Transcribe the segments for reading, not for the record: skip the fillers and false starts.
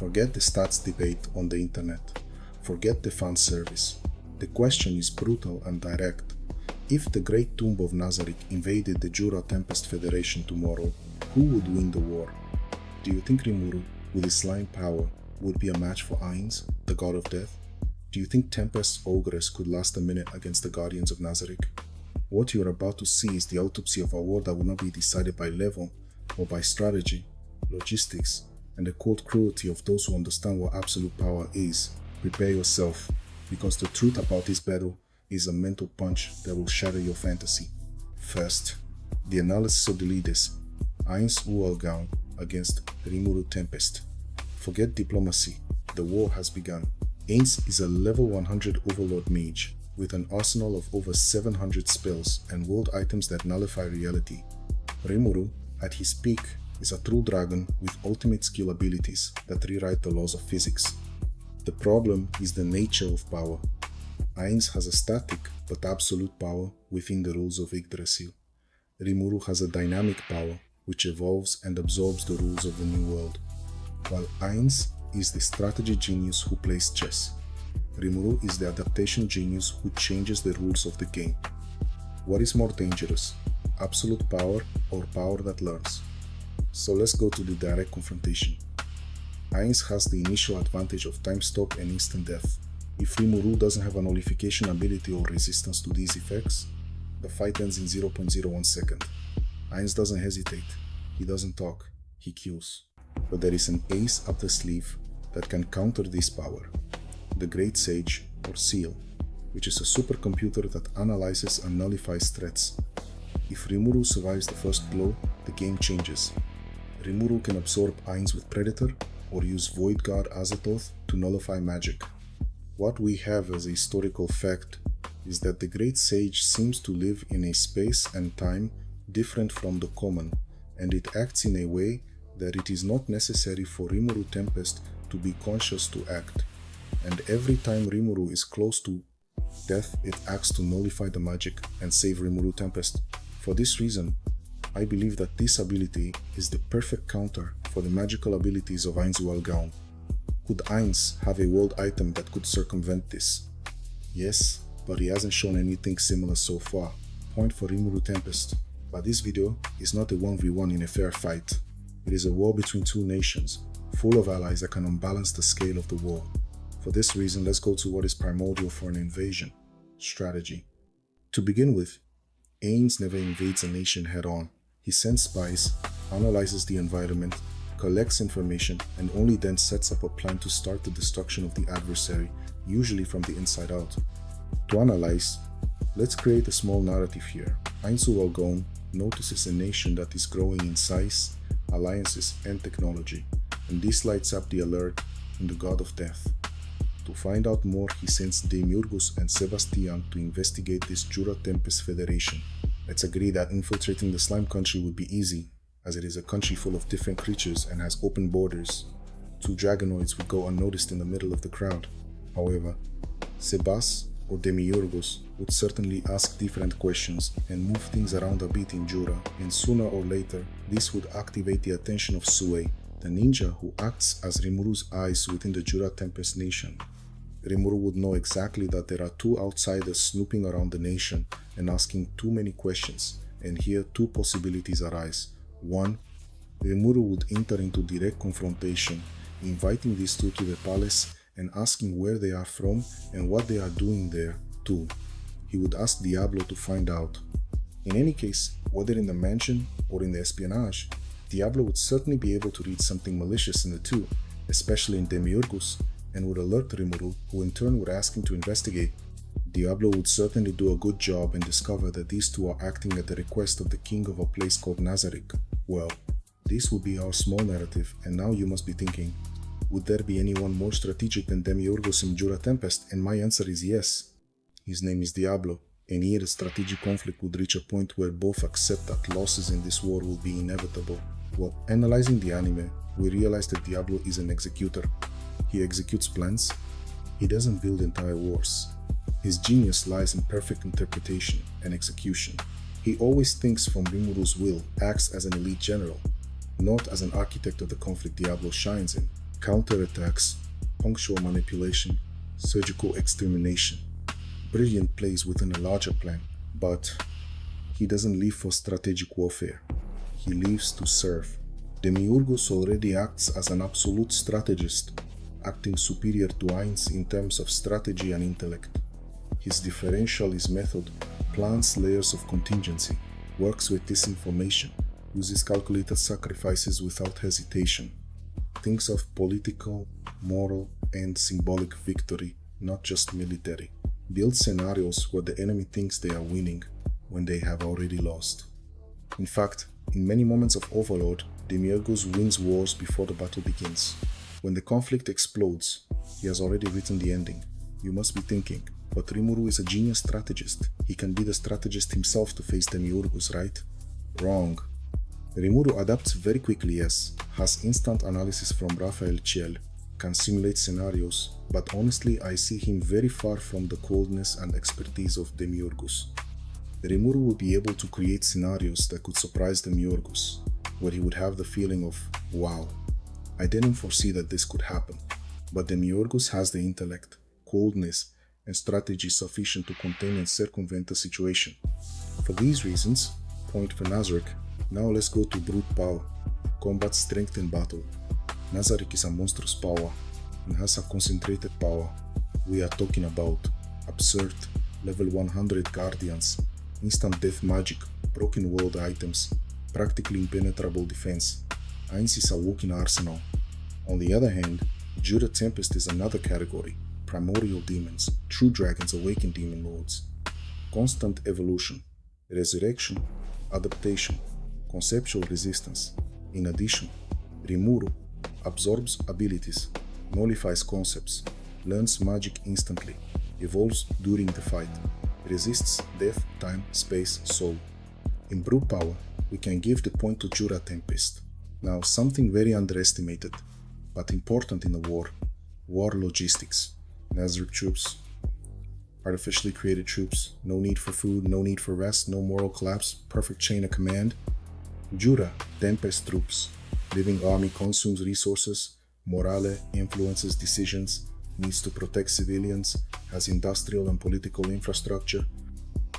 Forget the stats debate on the internet. Forget the fan service. The question is brutal and direct. If the Great Tomb of Nazarick invaded the Jura Tempest Federation tomorrow, who would win the war? Do you think Rimuru, with his slime power, would be a match for Ainz, the god of death? Do you think Tempest's Ogress could last a minute against the Guardians of Nazarick? What you are about to see is the autopsy of a war that will not be decided by level, or by strategy, logistics, and the cold cruelty of those who understand what absolute power is. Prepare yourself, because the truth about this battle is a mental punch that will shatter your fantasy. First, the analysis of the leaders. Ainz Ooal against Rimuru Tempest. Forget diplomacy, the war has begun. Ainz is a level 100 Overlord mage with an arsenal of over 700 spells and world items that nullify reality. Rimuru, at his peak, is a true dragon with ultimate skill abilities that rewrite the laws of physics. The problem is the nature of power. Ainz has a static but absolute power within the rules of Yggdrasil. Rimuru has a dynamic power which evolves and absorbs the rules of the new world, while Ainz is the strategy genius who plays chess. Rimuru is the adaptation genius who changes the rules of the game. What is more dangerous, absolute power or power that learns? So let's go to the direct confrontation. Ainz has the initial advantage of time stop and instant death. If Rimuru doesn't have a nullification ability or resistance to these effects, the fight ends in 0.01 second. Ainz doesn't hesitate, he doesn't talk, he kills. But there is an ace up the sleeve that can counter this power. The Great Sage, or Seal, which is a supercomputer that analyzes and nullifies threats. If Rimuru survives the first blow, the game changes. Rimuru can absorb Ainz with Predator or use Void Guard Azathoth to nullify magic. What we have as a historical fact is that the Great Sage seems to live in a space and time different from the common, and it acts in a way that it is not necessary for Rimuru Tempest to be conscious to act. And every time Rimuru is close to death, it acts to nullify the magic and save Rimuru Tempest. For this reason, I believe that this ability is the perfect counter for the magical abilities of Ainz Ooal. Could Ainz have a world item that could circumvent this? Yes, but he hasn't shown anything similar so far. Point for Rimuru Tempest. But this video is not a 1v1 in a fair fight. It is a war between two nations, full of allies that can unbalance the scale of the war. For this reason, let's go to what is primordial for an invasion: strategy. To begin with, Ainz never invades a nation head-on. He sends spies, analyzes the environment, collects information, and only then sets up a plan to start the destruction of the adversary, usually from the inside out. To analyze, let's create a small narrative here. Ainz Ooal notices a nation that is growing in size, alliances, and technology, and this lights up the alert in the God of Death. To find out more, he sends Demiurgus and Sebastian to investigate this Jura Tempest Federation. Let's agree that infiltrating the slime country would be easy, as it is a country full of different creatures and has open borders. Two dragonoids would go unnoticed in the middle of the crowd. However, Sebas or Demiurgus would certainly ask different questions and move things around a bit in Jura, and sooner or later, this would activate the attention of Sue, the ninja who acts as Rimuru's eyes within the Jura Tempest nation. Rimuru would know exactly that there are two outsiders snooping around the nation and asking too many questions, and here two possibilities arise. One, Rimuru would enter into direct confrontation, inviting these two to the palace and asking where they are from and what they are doing there. Two, he would ask Diablo to find out. In any case, whether in the mansion or in the espionage, Diablo would certainly be able to read something malicious in the two, especially in Demiurgus, and would alert Rimuru, who in turn would ask him to investigate. Diablo would certainly do a good job and discover that these two are acting at the request of the king of a place called Nazarick. Well, this would be our small narrative, and now you must be thinking, would there be anyone more strategic than Demiurgus in Jura Tempest? And my answer is yes. His name is Diablo, and here the strategic conflict would reach a point where both accept that losses in this war will be inevitable. While analyzing the anime, we realize that Diablo is an executor. He executes plans. He doesn't build entire wars. His genius lies in perfect interpretation and execution. He always thinks from Rimuru's will, acts as an elite general, not as an architect of the conflict Diablo shines in. counterattacks, punctual manipulation, surgical extermination. Brilliant plays within a larger plan, but he doesn't live for strategic warfare. He lives to serve. Demiurgus already acts as an absolute strategist, acting superior to Ainz in terms of strategy and intellect. His differentialist method plants layers of contingency, works with disinformation, uses calculated sacrifices without hesitation, thinks of political, moral, and symbolic victory, not just military. Builds scenarios where the enemy thinks they are winning when they have already lost. In fact, in many moments of Overlord, Demiurgus wins wars before the battle begins. When the conflict explodes, he has already written the ending. You must be thinking, but Rimuru is a genius strategist. He can be the strategist himself to face Demiurgus, right? Wrong. Rimuru adapts very quickly, yes, has instant analysis from Raphael Ciel, can simulate scenarios, but honestly I see him very far from the coldness and expertise of Demiurgus. Rimuru will be able to create scenarios that could surprise Demiurgus, where he would have the feeling of, wow, I didn't foresee that this could happen. But Demiurgus has the intellect, coldness, and strategy sufficient to contain and circumvent the situation. For these reasons, point for Nazarick. Now let's go to brute power, combat strength in battle. Nazarick is a monstrous power and has a concentrated power. We are talking about absurd, level 100 guardians, instant death magic, broken world items, practically impenetrable defense. Ainz is a walking arsenal. On the other hand, Jura Tempest is another category, primordial demons, true dragons awakened demon lords. Constant evolution, resurrection, adaptation, conceptual resistance. In addition, Rimuru absorbs abilities, nullifies concepts, learns magic instantly, evolves during the fight, resists death, time, space, soul. In brute power, we can give the point to Jura Tempest. Now, something very underestimated, but important in a war logistics. Nazarick troops, artificially created troops, no need for food, no need for rest, no moral collapse, perfect chain of command. Jura Tempest troops, living army consumes resources, morale influences decisions, needs to protect civilians, has industrial and political infrastructure.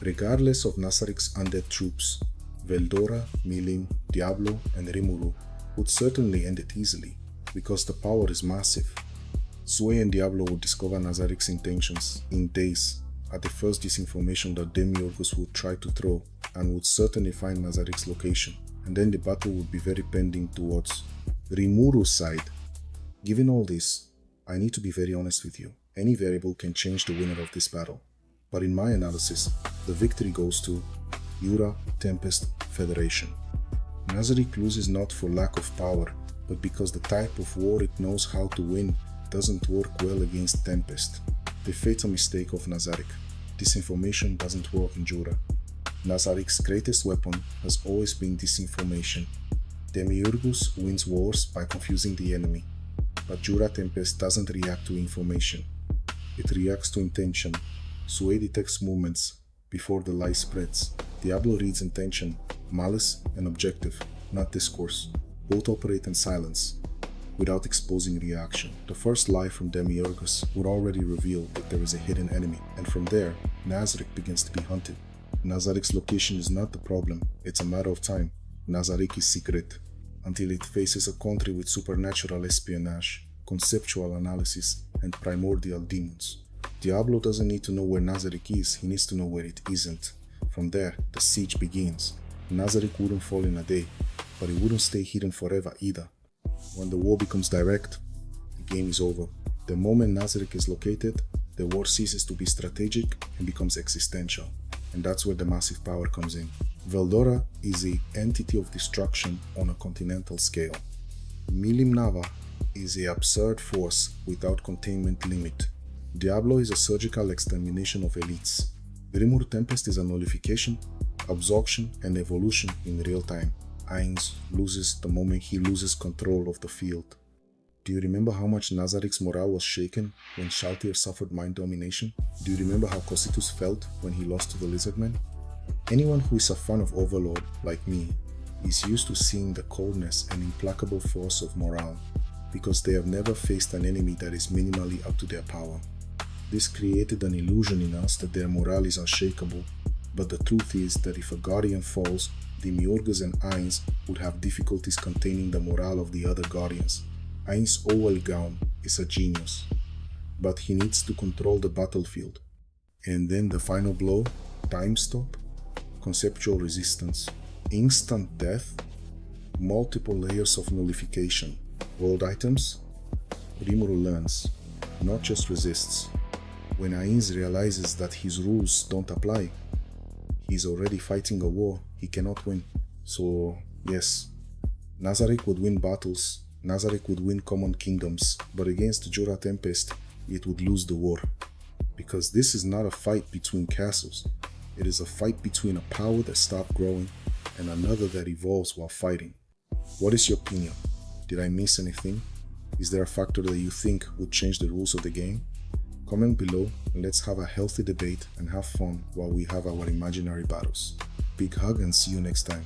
Regardless of Nazarick's undead troops, Veldora, Milim, Diablo, and Rimuru would certainly end it easily, because the power is massive. Sway and Diablo would discover Nazarick's intentions in days at the first disinformation that Demiurgus would try to throw, and would certainly find Nazarick's location, and then the battle would be very pending towards Rimuru's side. Given all this, I need to be very honest with you. Any variable can change the winner of this battle, but in my analysis, the victory goes to Jura Tempest Federation. Nazarick loses not for lack of power, but because the type of war it knows how to win doesn't work well against Tempest. The fatal mistake of Nazarick. Disinformation doesn't work in Jura. Nazarick's greatest weapon has always been disinformation. Demiurgus wins wars by confusing the enemy, but Jura Tempest doesn't react to information. It reacts to intention. Sway detects movements before the lie spreads. Diablo reads intention, malice, and objective, not discourse. Both operate in silence, without exposing reaction. The first lie from Demiurgus would already reveal that there is a hidden enemy, and from there, Nazarick begins to be hunted. Nazarick's location is not the problem, it's a matter of time. Nazarick is secret, until it faces a country with supernatural espionage, conceptual analysis, and primordial demons. Diablo doesn't need to know where Nazarick is, he needs to know where it isn't. From there, the siege begins. Nazarick wouldn't fall in a day, but it wouldn't stay hidden forever either. When the war becomes direct, the game is over. The moment Nazarick is located, the war ceases to be strategic and becomes existential. And that's where the massive power comes in. Veldora is the entity of destruction on a continental scale. Milim Nava is the absurd force without containment limit. Diablo is a surgical extermination of elites. Rimuru Tempest is a nullification, absorption, and evolution in real time. Ainz loses the moment he loses control of the field. Do you remember how much Nazarick's morale was shaken when Shaltir suffered mind domination? Do you remember how Cocytus felt when he lost to the Lizardmen? Anyone who is a fan of Overlord, like me, is used to seeing the coldness and implacable force of morale. because they have never faced an enemy that is minimally up to their power. This created an illusion in us that their morale is unshakable, but the truth is that if a guardian falls, Demiurgus and Ainz would have difficulties containing the morale of the other guardians. Ainz Ooal is a genius, but he needs to control the battlefield. And then the final blow, time stop, conceptual resistance, instant death, multiple layers of nullification. World items? Rimuru learns, not just resists. When Ainz realizes that his rules don't apply, he's already fighting a war he cannot win. So yes, Nazarick would win battles, Nazarick would win common kingdoms, but against Jura Tempest, it would lose the war. Because this is not a fight between castles, it is a fight between a power that stopped growing and another that evolves while fighting. What is your opinion? Did I miss anything? Is there a factor that you think would change the rules of the game? Comment below and let's have a healthy debate and have fun while we have our imaginary battles. Big hug and see you next time.